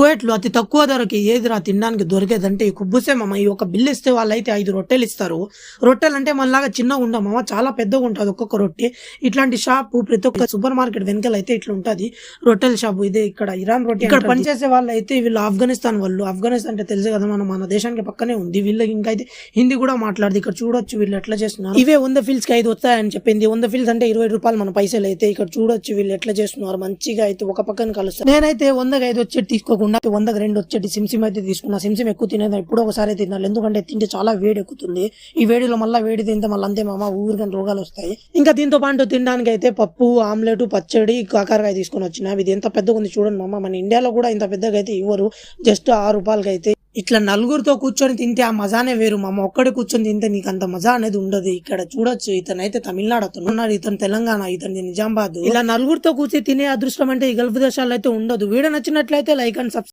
కువైట్లో అతి తక్కువ ధరకి ఏదిరా తినడానికి దొరికేదంటే ఈ కుబ్బుసే మామ. ఈ ఒక బిల్లు ఇస్తే వాళ్ళైతే 5 రొట్టెలు ఇస్తారు. రొట్టెలు అంటే మనలాగా చిన్నగా ఉండవు మామ, చాలా పెద్దగా ఉంటుంది ఒక్కొక్క రొట్టె. ఇట్లాంటి షాపు ప్రతి ఒక్క సూపర్ మార్కెట్ వెనకాల అయితే ఇట్లా ఉంటది రొట్టెల షాపు. ఇదే ఇక్కడ ఇరాన్ రొట్టె. ఇక్కడ పనిచేసే వాళ్ళు అయితే వీళ్ళు ఆఫ్ఘనిస్తాన్ వాళ్ళు. ఆఫ్ఘనిస్తాన్ అంటే తెలుసు కదా, మన దేశానికి పక్కనే ఉంది. వీళ్ళకి ఇంకా అయితే హిందీ కూడా మాట్లాడదు. ఇక్కడ చూడొచ్చు వీళ్ళు ఎట్లా చేస్తున్నారు. ఇవే 100 ఫిల్స్ కి 5 వస్తాయని చెప్పింది. 100 ఫిల్స్ అంటే 20 రూపాయలు మన పైసలు అయితే. ఇక్కడ చూడొచ్చు వీళ్ళు ఎట్లా చేస్తున్నారు. మంచిగా అయితే ఒక పక్కన కలుస్తారు. నేనైతే 100కి 5 వచ్చేది తీసుకోకుండా 100కి 2 వచ్చేటి సిమ్సిమ్ అయితే తీసుకున్నా. సిమ్సిమ్ ఎక్కువ తినేది ఎప్పుడో ఒకసారి తినాలి, ఎందుకంటే తింటే చాలా వేడి ఎక్కుతుంది. ఈ వేడిలో మళ్ళీ వేడి తింటే మళ్ళీ అంతే మామ, ఊరికని రోగాలు వస్తాయి. ఇంకా దీంతో పాటు తినడానికి అయితే పప్పు, ఆమ్లెట్, పచ్చడి, కాకరకాయ తీసుకొని వచ్చిన. ఇది ఎంత పెద్దగా ఉంది చూడండి మామ. మన ఇండియాలో కూడా ఇంత పెద్దగా అయితే ఇవ్వరు, జస్ట్ 6 రూపాయలకి అయితే. ఇట్లా నలుగురితో కూర్చొని తింటే ఆ మజానే వేరు మామ. ఒక్కడే కూర్చొని తింటే నీకు అంత మజా అనేది ఉండదు. ఇక్కడ చూడొచ్చు ఇతనైతే తమిళనాడు అతను ఉన్నాడు, ఇతను తెలంగాణ, ఇతని నిజామాబాద్. ఇలా నలుగురితో కూర్చొని తినే అదృష్టం అంటే ఈ గల్ఫ్ దేశాల్లో అయితే ఉండదు. వీడియో నచ్చినట్లయితే లైక్ అండ్ సబ్స్క్రైబ్.